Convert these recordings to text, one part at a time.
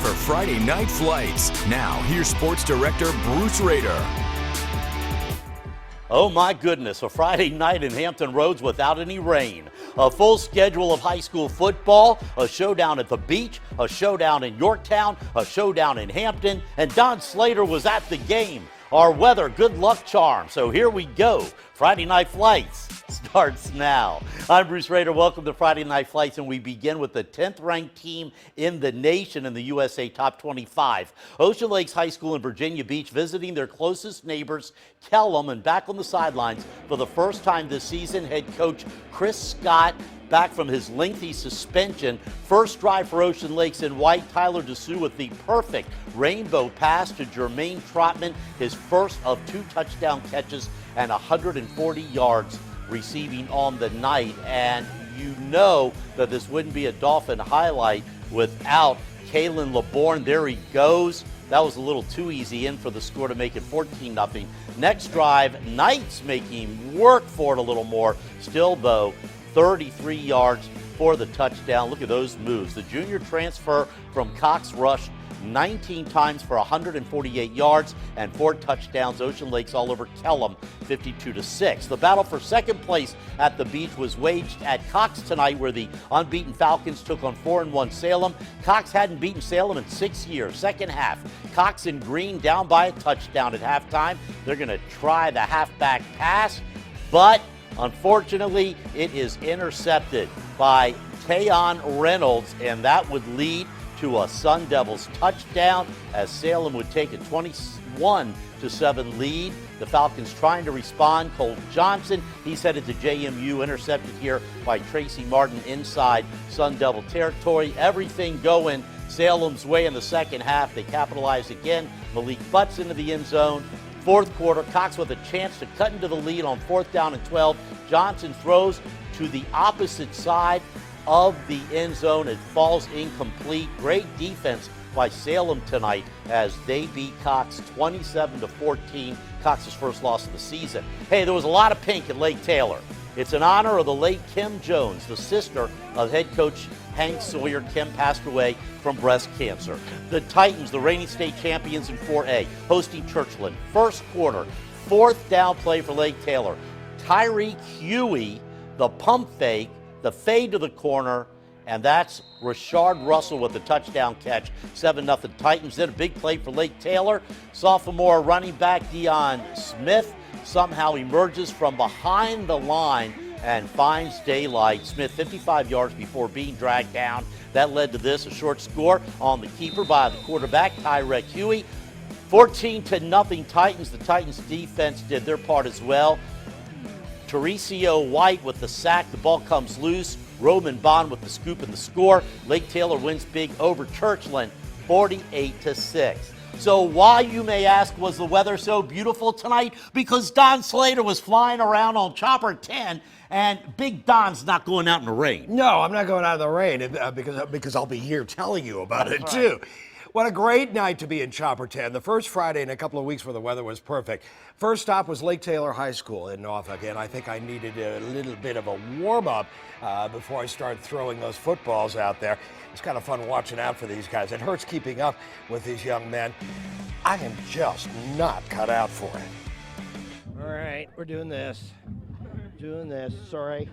for Friday Night Flights. Now, here's Sports Director Bruce Rader. Oh my goodness, a Friday night in Hampton Roads without any rain. A full schedule of high school football, a showdown at the beach, a showdown in Yorktown, a showdown in Hampton, and Don Slater was at the game. Our weather, good luck charm. So here we go. Friday Night Flights starts now. I'm Bruce Rader. Welcome to Friday Night Flights, and we begin with the 10th ranked team in the nation in the USA Top 25. Ocean Lakes High School in Virginia Beach visiting their closest neighbors, Kellum, and back on the sidelines for the first time this season, head coach Chris Scott back from his lengthy suspension. First drive for Ocean Lakes in white. Tyler DeSue with the perfect rainbow pass to Jermaine Trotman, his first of 2 touchdown catches and 140 yards receiving on the night. And you know that this wouldn't be a Dolphin highlight without Kalen LeBourne. There he goes. That was a little too easy in for the score to make it 14-0. Next drive, Knights making him work for it a little more. Still, though, 33 yards for the touchdown. Look at those moves. The junior transfer from Cox rushed 19 times for 148 yards and 4 touchdowns. Ocean Lakes all over Kellum, 52-6. The battle for second place at the beach was waged at Cox tonight, where the unbeaten Falcons took on 4-1 Salem. Cox hadn't beaten Salem in 6 years. Second half, Cox in green down by a touchdown at halftime. They're going to try the halfback pass, but unfortunately, it is intercepted by Tayon Reynolds, and that would lead to a Sun Devils touchdown as Salem would take a 21-7 lead. The Falcons trying to respond. Cole Johnson, he's headed to JMU, intercepted here by Tracy Martin inside Sun Devil territory. Everything going Salem's way in the second half. They capitalized again. Malik Butts into the end zone. Fourth quarter, Cox with a chance to cut into the lead on 4th down and 12. Johnson throws to the opposite side of the end zone. It falls incomplete. Great defense by Salem tonight as they beat Cox 27-14. Cox's first loss of the season. Hey, there was a lot of pink at Lake Taylor. It's in honor of the late Kim Jones, the sister of head coach Hank Sawyer. Kim passed away from breast cancer. The Titans, the reigning state champions in 4A, hosting Churchland. First quarter, 4th down play for Lake Taylor. Tyreek Huey, the pump fake, the fade to the corner, and that's Rashard Russell with the touchdown catch. 7-0 Titans. Then a big play for Lake Taylor. Sophomore running back Deion Smith somehow emerges from behind the line and finds daylight. Smith 55 yards before being dragged down. That led to this, a short score on the keeper by the quarterback, Tyreek Huey. 14-0 Titans. The Titans defense did their part as well. Teresio White with the sack. The ball comes loose. Roman Bond with the scoop and the score. Lake Taylor wins big over Churchland, 48-6. So why, you may ask, was the weather so beautiful tonight? Because Don Slater was flying around on Chopper 10, and Big Don's not going out in the rain. No, I'm not going out in the rain because I'll be here telling you about it, too. What a great night to be in Chopper 10. The first Friday in a couple of weeks where the weather was perfect. First stop was Lake Taylor High School in Norfolk, and I think I needed a little bit of a warm-up before I started throwing those footballs out there. It's kind of fun watching out for these guys. It hurts keeping up with these young men. I am just not cut out for it. All right, we're doing this. Sorry.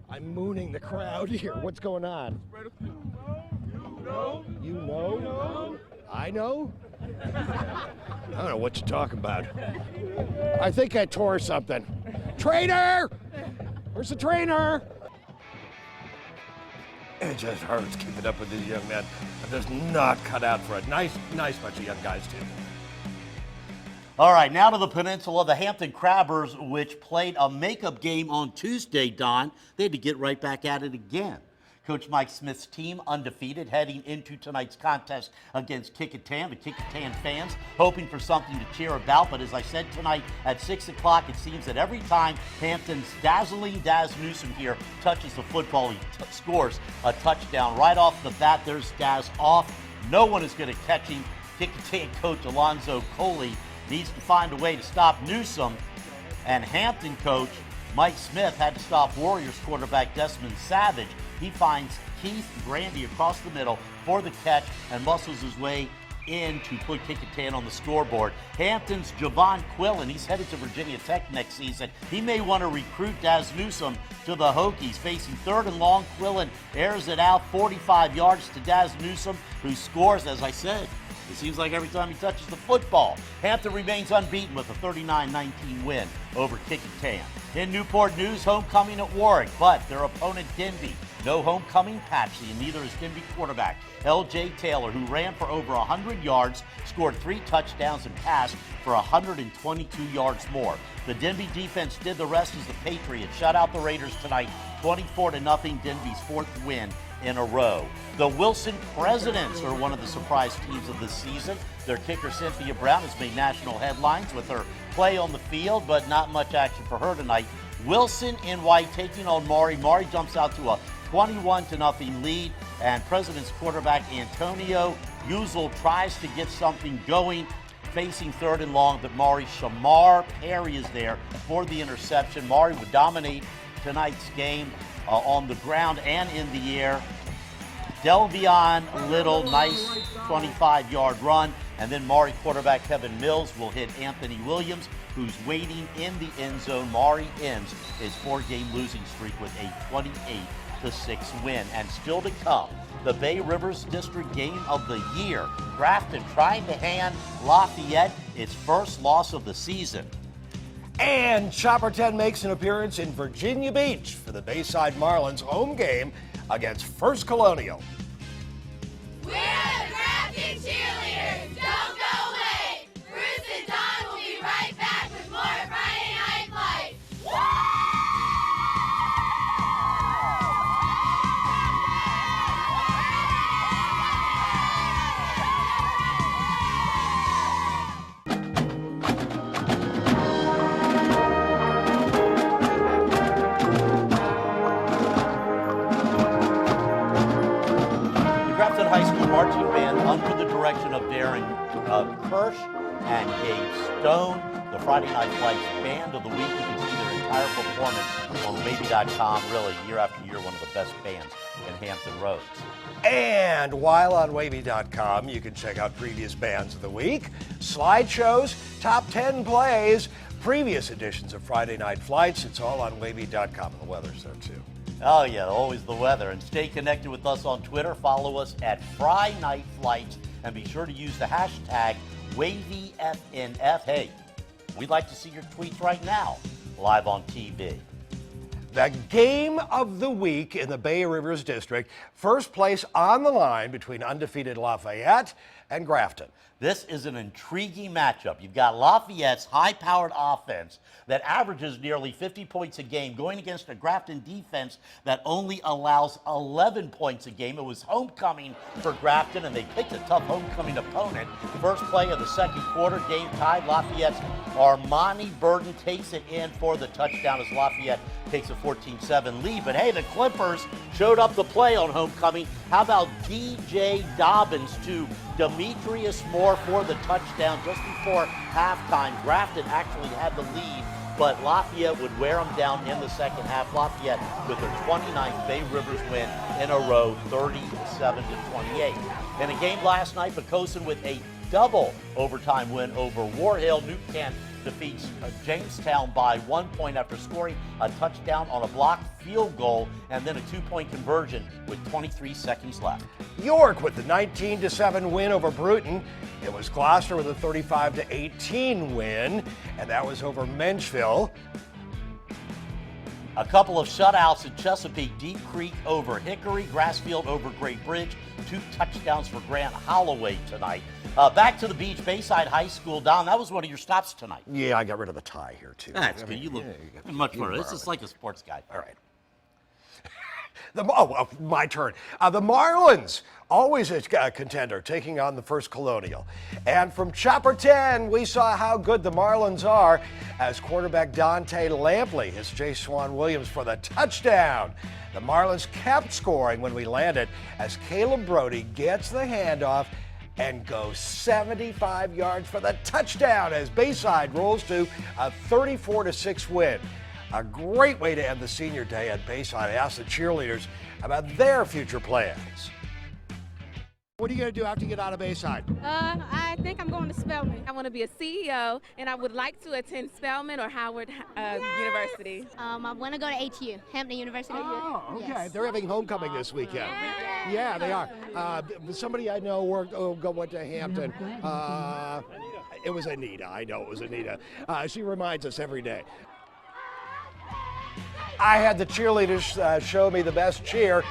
I'm mooning the crowd here. What's going on? You know? I know? I don't know what you're talking about. I think I tore something. Trainer! Where's the trainer? It just hurts keeping up with these young men. I'm just not cut out for it. Nice bunch of young guys, too. All right, now to the peninsula. The Hampton Crabbers, which played a makeup game on Tuesday, Don, they had to get right back at it again. Coach Mike Smith's team undefeated heading into tonight's contest against Kecoughtan. The Kecoughtan fans hoping for something to cheer about, but as I said tonight at 6 o'clock, it seems that every time Hampton's dazzling Daz Newsome here touches the football, he scores a touchdown. Right off the bat, there's Daz off. No one is going to catch him. Kecoughtan coach Alonzo Coley needs to find a way to stop Newsome, and Hampton coach Mike Smith had to stop Warriors quarterback Desmond Savage He finds Keith Grandy across the middle for the catch and muscles his way in to put Kecoughtan on the scoreboard. Hampton's Javon Quillen, he's headed to Virginia Tech next season. He may want to recruit Daz Newsome to the Hokies. Facing 3rd and long, Quillen airs it out 45 yards to Daz Newsome, who scores, as I said. It seems like every time he touches the football. Hampton remains unbeaten with a 39-19 win over Kecoughtan. In Newport news, homecoming at Warwick, but their opponent Denbigh. No homecoming Patsy, and neither is Denbigh quarterback L.J. Taylor, who ran for over 100 yards, scored 3 touchdowns, and passed for 122 yards more. The Denbigh defense did the rest as the Patriots shut out the Raiders tonight, 24-0, Denbigh's 4th win in a row. The Wilson Presidents are one of the surprise teams of this season. Their kicker, Cynthia Brown, has made national headlines with her play on the field, but not much action for her tonight. Wilson in white taking on Maury. Maury jumps out to a 21-0 lead, and President's quarterback Antonio Uzel tries to get something going, facing 3rd and long, but Maury Shamar Perry is there for the interception. Maury would dominate tonight's game on the ground and in the air. Delvion Little, nice 25-yard run, and then Maury quarterback Kevin Mills will hit Anthony Williams, who's waiting in the end zone. Maury ends his 4-game losing streak with a 28-6 win. And still to come, the Bay Rivers District Game of the Year. Grafton trying to hand Lafayette its first loss of the season. And Chopper 10 makes an appearance in Virginia Beach for the Bayside Marlins home game against First Colonial. We're the Grafton cheerleaders. Don't go away. Bruce and Don will be right back with more Friday Night Lights. Marching band under the direction of Darren Kirsch and Gabe Stone. The Friday Night Lights Band of the Week. You can see their entire performance on Wavy.com. Really, year after year, one of the best bands in Hampton Roads. And while on Wavy.com, you can check out previous bands of the week, slideshows, top 10 plays, previous editions of Friday Night Flights. It's all on Wavy.com, and the weather's there too. Oh, yeah, always the weather. And stay connected with us on Twitter. Follow us at Fry Night Flights, and be sure to use the hashtag WavyFNF. Hey, we'd like to see your tweets right now, live on TV. The game of the week in the Bay Rivers District. First place on the line between undefeated Lafayette and Grafton. This is an intriguing matchup. You've got Lafayette's high-powered offense that averages nearly 50 points a game going against a Grafton defense that only allows 11 points a game. It was homecoming for Grafton, and they picked a tough homecoming opponent. First play of the second quarter, game tied. Lafayette's Armani Burton takes it in for the touchdown as Lafayette takes a 14-7 lead. But hey, the Clippers showed up to play on homecoming. How about DJ Dobbins to Demetrius Moore for the touchdown just before halftime? Grafton actually had the lead, but Lafayette would wear them down in the second half. Lafayette with their 29th Bay Rivers win in a row, 37-28. In a game last night, Kecoughtan with a double overtime win over War Hill. Newcastle defeats Jamestown by 1 point after scoring a touchdown on a blocked field goal and then a 2-point conversion with 23 seconds left. York with the 19-7 win over Bruton. It was Gloucester with a 35-18 win, and that was over Menchville. A couple of shutouts at Chesapeake. Deep Creek over Hickory, Grassfield over Great Bridge. 2 touchdowns for Grant Holloway tonight. Back to the beach, Bayside High School. Don, that was one of your stops tonight. Yeah, I got rid of the tie here, too. That's good. You look much more. This is like a sports guy. All right. My turn. The Marlins, always a contender, taking on the First Colonial. And from Chopper 10, we saw how good the Marlins are as quarterback Dante Lampley hits Jay Swan Williams for the touchdown. The Marlins kept scoring when we landed as Caleb Brody gets the handoff and goes 75 yards for the touchdown as Bayside rolls to a 34-6 win. A great way to end the senior day at Bayside. I asked the cheerleaders about their future plans. What are you going to do after you get out of Bayside? I think I'm going to Spelman. I want to be a CEO, and I would like to attend Spelman or Howard University. I want to go to HU, Hampton University. Oh, okay. Yes. They're having homecoming this weekend. Yeah, they are. Somebody I know went to Hampton. It was Anita. I know it was Anita. She reminds us every day. I had the cheerleaders show me the best cheer.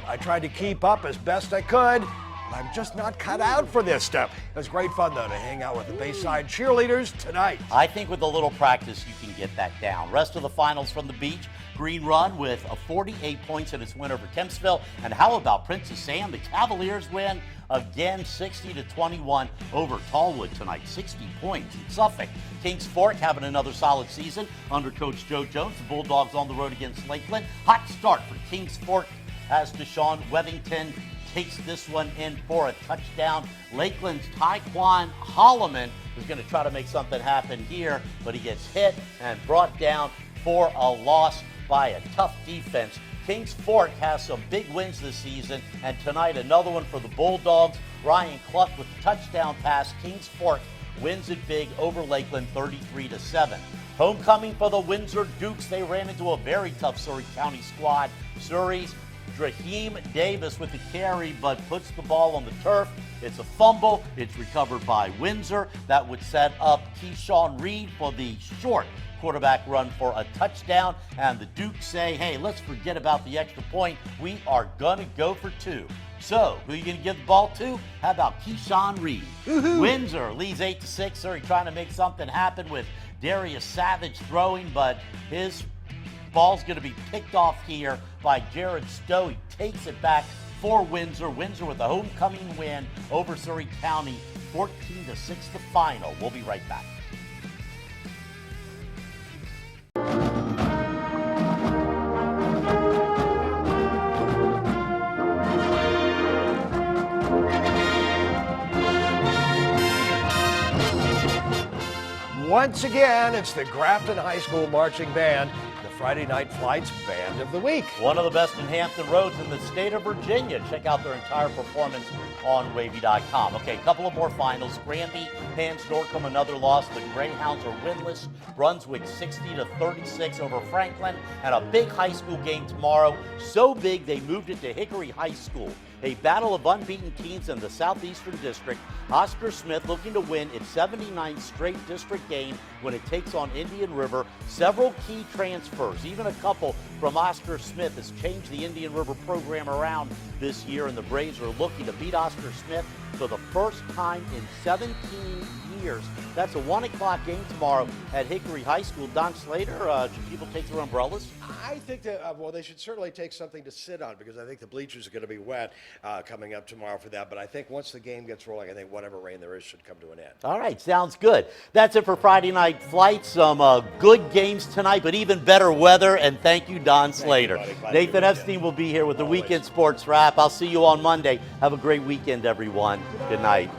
I tried to keep up as best I could. I'm just not cut out for this stuff. It was great fun, though, to hang out with the Bayside cheerleaders tonight. I think with a little practice, you can get that down. Rest of the finals from the beach. Green Run with a 48 points in its win over Kempsville. And how about Princess Anne? The Cavaliers win again 60-21 over Tallwood tonight. 60 points in Suffolk. Kings Fork having another solid season under Coach Joe Jones. The Bulldogs on the road against Lakeland. Hot start for Kings Fork as Deshaun Wethington takes this one in for a touchdown. Lakeland's Tyquan Holloman is going to try to make something happen here, but he gets hit and brought down for a loss by a tough defense. Kings Fork has some big wins this season, and tonight another one for the Bulldogs. Ryan Cluck with the touchdown pass. Kings Fork wins it big over Lakeland 33-7. Homecoming for the Windsor Dukes. They ran into a very tough Surrey County squad. Surrey's Raheem Davis with the carry, but puts the ball on the turf. It's a fumble. It's recovered by Windsor. That would set up Keyshawn Reed for the short quarterback run for a touchdown. And the Dukes say, hey, let's forget about the extra point. We are going to go for two. So, who are you going to give the ball to? How about Keyshawn Reed? Woo-hoo. Windsor leads 8-6. Surrey trying to make something happen with Darius Savage throwing, but his ball's going to be picked off here by Jared Stowe. He takes it back for Windsor. Windsor with a homecoming win over Surrey County, 14-6 the final. We'll be right back. Once again, it's the Grafton High School Marching Band, the Friday Night Flights Band of the Week. One of the best in Hampton roads in the state of Virginia. Check out their entire performance on wavy.com. Okay, a couple of more finals. Granby hands Norcom another loss. The Greyhounds are winless. Brunswick 60-36 over Franklin. And a big high school game tomorrow. So big they moved it to Hickory High School. A battle of unbeaten teams in the Southeastern District. Oscar Smith looking to win its 79th straight district game when it takes on Indian River. Several key transfers, even a couple from Oscar Smith, has changed the Indian River program around this year, and the Braves are looking to beat Oscar Smith for the first time in 17 years. That's a 1 o'clock game tomorrow at Hickory High School. Don Slater, should people take their umbrellas? I think that, well, they should certainly take something to sit on because I think the bleachers are going to be wet coming up tomorrow for that. But I think once the game gets rolling, I think whatever rain there is should come to an end. All right, sounds good. That's it for Friday Night Flights. Some good games tonight, but even better weather. And thank you, Don Slater. Nathan Epstein will be here with the Weekend Sports Wrap. I'll see you on Monday. Have a great weekend, everyone. Good night.